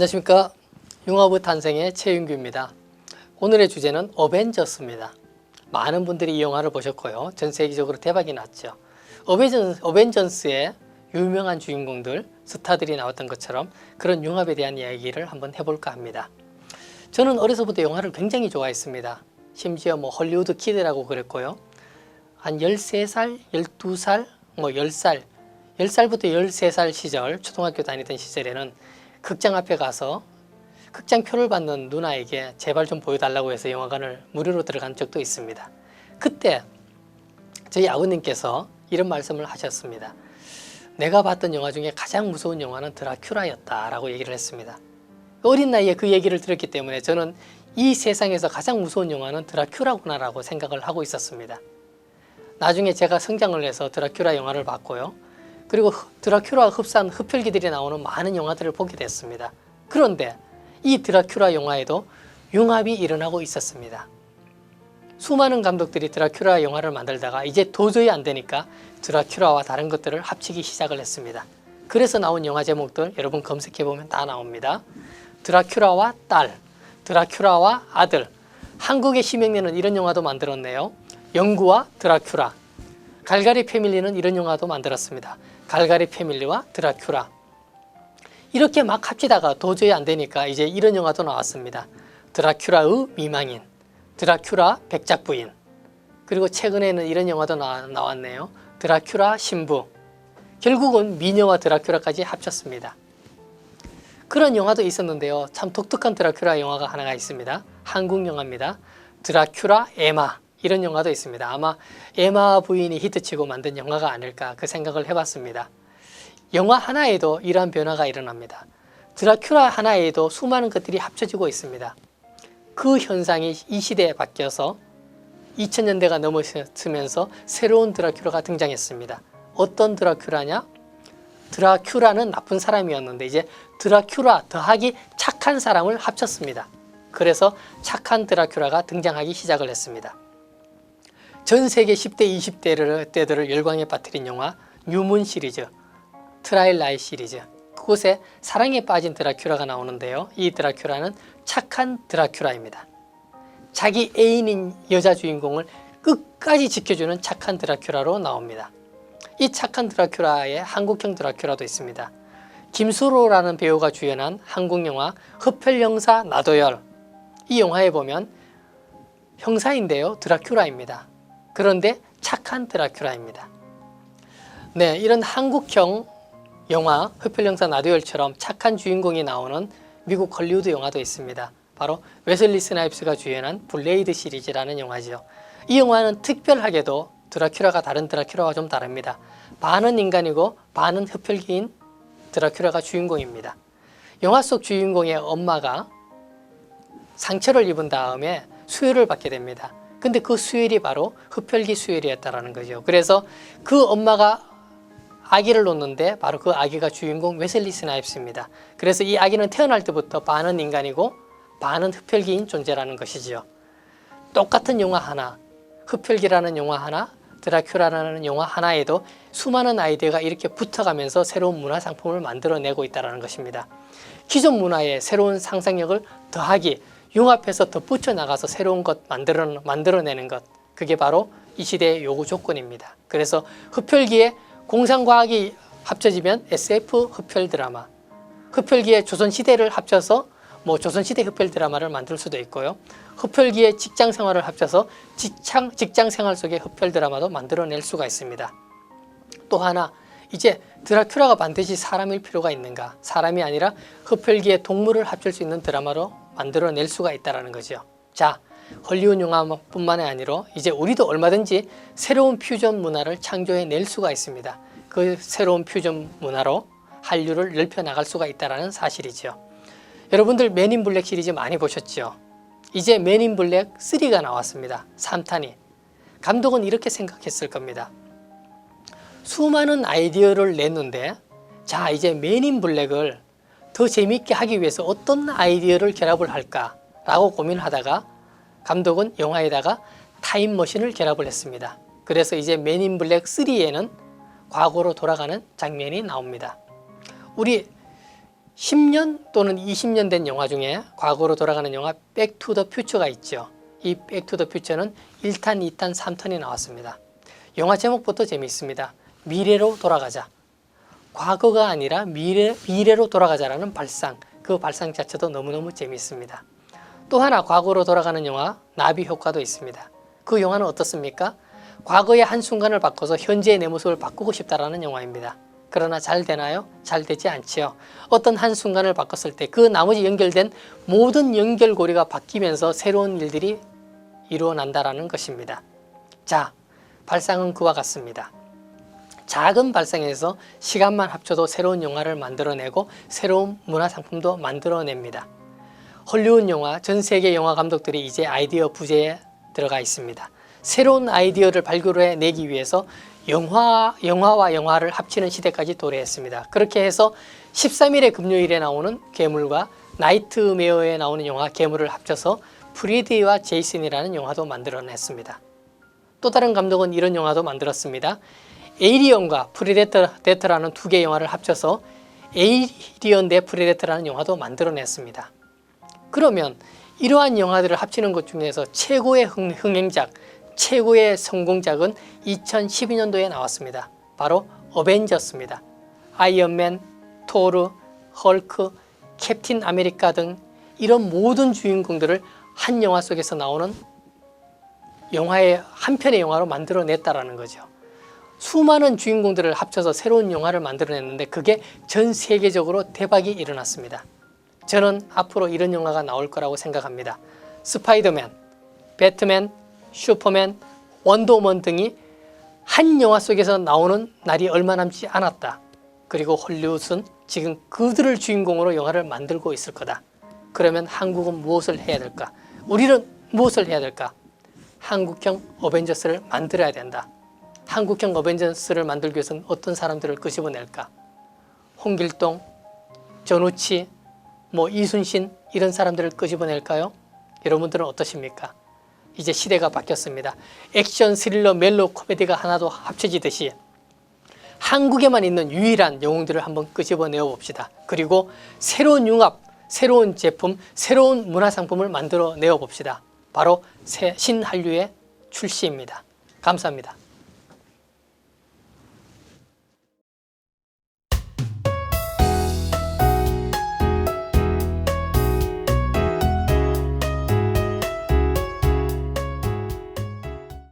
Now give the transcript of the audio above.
안녕하십니까. 융합의 탄생의 최윤규입니다. 오늘의 주제는 어벤져스입니다. 많은 분들이 이 영화를 보셨고요. 전 세계적으로 대박이 났죠. 어벤져스의 유명한 주인공들, 스타들이 나왔던 것처럼 그런 융합에 대한 이야기를 한번 해볼까 합니다. 저는 어려서부터 영화를 굉장히 좋아했습니다. 심지어 헐리우드 키드라고 그랬고요. 한 13살, 12살, 10살, 10살부터 13살 시절, 초등학교 다니던 시절에는 극장 앞에 가서 극장표를 받는 누나에게 제발 좀 보여달라고 해서 영화관을 무료로 들어간 적도 있습니다. 그때 저희 아버님께서 이런 말씀을 하셨습니다. 내가 봤던 영화 중에 가장 무서운 영화는 드라큘라였다 라고 얘기를 했습니다. 어린 나이에 그 얘기를 들었기 때문에 저는 이 세상에서 가장 무서운 영화는 드라큘라구나 라고 생각을 하고 있었습니다. 나중에 제가 성장을 해서 드라큘라 영화를 봤고요. 그리고 드라큘라와 흡사한 흡혈귀들이 나오는 많은 영화들을 보게 됐습니다. 그런데 이 드라큘라 영화에도 융합이 일어나고 있었습니다. 수많은 감독들이 드라큘라 영화를 만들다가 이제 도저히 안 되니까 드라큘라와 다른 것들을 합치기 시작을 했습니다. 그래서 나온 영화 제목들 여러분 검색해보면 다 나옵니다. 드라큘라와 딸, 드라큘라와 아들, 한국의 심형래는 이런 영화도 만들었네요. 영구와 드라큘라, 갈가리 패밀리는 이런 영화도 만들었습니다. 갈가리 패밀리와 드라큘라. 이렇게 막 합치다가 도저히 안 되니까 이제 이런 영화도 나왔습니다. 드라큘라의 미망인, 드라큘라 백작부인, 그리고 최근에는 이런 영화도 나왔네요. 드라큘라 신부. 결국은 미녀와 드라큘라까지 합쳤습니다. 그런 영화도 있었는데요. 참 독특한 드라큘라 영화가 하나가 있습니다. 한국 영화입니다. 드라큘라 에마. 이런 영화도 있습니다. 아마 에마 부인이 히트치고 만든 영화가 아닐까 그 생각을 해봤습니다. 영화 하나에도 이러한 변화가 일어납니다. 드라큘라 하나에도 수많은 것들이 합쳐지고 있습니다. 그 현상이 이 시대에 바뀌어서 2000년대가 넘어서면서 새로운 드라큘라가 등장했습니다. 어떤 드라큘라냐? 드라큘라는 나쁜 사람이었는데 이제 드라큘라 더하기 착한 사람을 합쳤습니다. 그래서 착한 드라큘라가 등장하기 시작을 했습니다. 전 세계 10대, 20대들을 열광에 빠뜨린 영화 뉴문 시리즈, 트와일라이트 시리즈, 그곳에 사랑에 빠진 드라큘라가 나오는데요. 이 드라큘라는 착한 드라큘라입니다. 자기 애인인 여자 주인공을 끝까지 지켜주는 착한 드라큘라로 나옵니다. 이 착한 드라큘라에 한국형 드라큘라도 있습니다. 김수로라는 배우가 주연한 한국 영화 흡혈영사 나도열. 이 영화에 보면 형사인데요. 드라큘라입니다. 그런데 착한 드라큘라입니다. 네, 이런 한국형 영화 흡혈영사 나도열처럼 착한 주인공이 나오는 미국 헐리우드 영화도 있습니다. 바로 웨슬리 스나이프스가 주연한 블레이드 시리즈라는 영화죠. 이 영화는 특별하게도 드라큘라가 다른 드라큘라와 좀 다릅니다. 반은 인간이고 반은 흡혈귀인 드라큘라가 주인공입니다. 영화 속 주인공의 엄마가 상처를 입은 다음에 수혈을 받게 됩니다. 근데 그 수혈이 바로 흡혈귀 수혈이었다는 거죠. 그래서 그 엄마가 아기를 놓는데 바로 그 아기가 주인공 웨슬리 스나이프스입니다. 그래서 이 아기는 태어날 때부터 반은 인간이고 반은 흡혈귀인 존재라는 것이죠. 똑같은 영화 하나, 흡혈귀라는 영화 하나, 드라큘라라는 영화 하나에도 수많은 아이디어가 이렇게 붙어가면서 새로운 문화 상품을 만들어내고 있다는 것입니다. 기존 문화에 새로운 상상력을 더하기, 융합해서 덧붙여 나가서 새로운 것 만들어내는 것, 그게 바로 이 시대의 요구 조건입니다. 그래서 흡혈귀에 공상과학이 합쳐지면 SF 흡혈 드라마, 흡혈귀에 조선시대를 합쳐서 조선시대 흡혈 드라마를 만들 수도 있고요. 흡혈귀에 직장 생활을 합쳐서 직장 생활 속의 흡혈 드라마도 만들어낼 수가 있습니다. 또 하나, 이제 드라큘라가 반드시 사람일 필요가 있는가? 사람이 아니라 흡혈귀에 동물을 합칠 수 있는 드라마로 만들어낼 수가 있다는 거죠. 자, 헐리우드 영화뿐만이 아니라 이제 우리도 얼마든지 새로운 퓨전 문화를 창조해낼 수가 있습니다. 그 새로운 퓨전 문화로 한류를 넓혀나갈 수가 있다는 사실이죠. 여러분들 맨인 블랙 시리즈 많이 보셨죠? 이제 맨인 블랙 3가 나왔습니다. 3탄이. 감독은 이렇게 생각했을 겁니다. 수많은 아이디어를 냈는데 자, 이제 맨인 블랙을 더 재미있게 하기 위해서 어떤 아이디어를 결합을 할까 라고 고민하다가 감독은 영화에다가 타임머신을 결합을 했습니다. 그래서 이제 맨인 블랙 3에는 과거로 돌아가는 장면이 나옵니다. 우리 10년 또는 20년 된 영화 중에 과거로 돌아가는 영화 백투 더 퓨처가 있죠. 이 백투 더 퓨처는 1탄, 2탄, 3탄이 나왔습니다. 영화 제목부터 재미있습니다. 미래로 돌아가자. 과거가 아니라 미래로 돌아가자라는 발상, 그 발상 자체도 너무너무 재미있습니다. 또 하나 과거로 돌아가는 영화 나비 효과도 있습니다. 그 영화는 어떻습니까? 과거의 한순간을 바꿔서 현재의 내 모습을 바꾸고 싶다라는 영화입니다. 그러나 잘 되나요? 잘 되지 않지요. 어떤 한순간을 바꿨을 때 그 나머지 연결된 모든 연결고리가 바뀌면서 새로운 일들이 이루어난다는 것입니다. 자, 발상은 그와 같습니다. 작은 발상에서 시간만 합쳐도 새로운 영화를 만들어내고 새로운 문화상품도 만들어냅니다. 헐리우드 영화, 전 세계 영화 감독들이 이제 아이디어 부재에 들어가 있습니다. 새로운 아이디어를 발굴해내기 위해서 영화와 영화를 합치는 시대까지 도래했습니다. 그렇게 해서 13일의 금요일에 나오는 괴물과 나이트메어에 나오는 영화 괴물을 합쳐서 프리디와 제이슨이라는 영화도 만들어냈습니다. 또 다른 감독은 이런 영화도 만들었습니다. 에이리언과 프리데터라는 두 개의 영화를 합쳐서 에이리언 대 프리데터라는 영화도 만들어냈습니다. 그러면 이러한 영화들을 합치는 것 중에서 최고의 흥행작, 최고의 성공작은 2012년도에 나왔습니다. 바로 어벤져스입니다. 아이언맨, 토르, 헐크, 캡틴 아메리카 등 이런 모든 주인공들을 한 영화 속에서 나오는 영화의 한 편의 영화로 만들어냈다라는 거죠. 수많은 주인공들을 합쳐서 새로운 영화를 만들어냈는데 그게 전 세계적으로 대박이 일어났습니다. 저는 앞으로 이런 영화가 나올 거라고 생각합니다. 스파이더맨, 배트맨, 슈퍼맨, 원더우먼 등이 한 영화 속에서 나오는 날이 얼마 남지 않았다. 그리고 헐리우드는 지금 그들을 주인공으로 영화를 만들고 있을 거다. 그러면 한국은 무엇을 해야 될까? 우리는 무엇을 해야 될까? 한국형 어벤져스를 만들어야 된다. 한국형 어벤져스를 만들기 위해서는 어떤 사람들을 끄집어낼까? 홍길동, 전우치, 이순신 이런 사람들을 끄집어낼까요? 여러분들은 어떠십니까? 이제 시대가 바뀌었습니다. 액션, 스릴러, 멜로, 코미디가 하나도 합쳐지듯이 한국에만 있는 유일한 영웅들을 한번 끄집어내어 봅시다. 그리고 새로운 융합, 새로운 제품, 새로운 문화상품을 만들어내어 봅시다. 바로 신한류의 출시입니다. 감사합니다.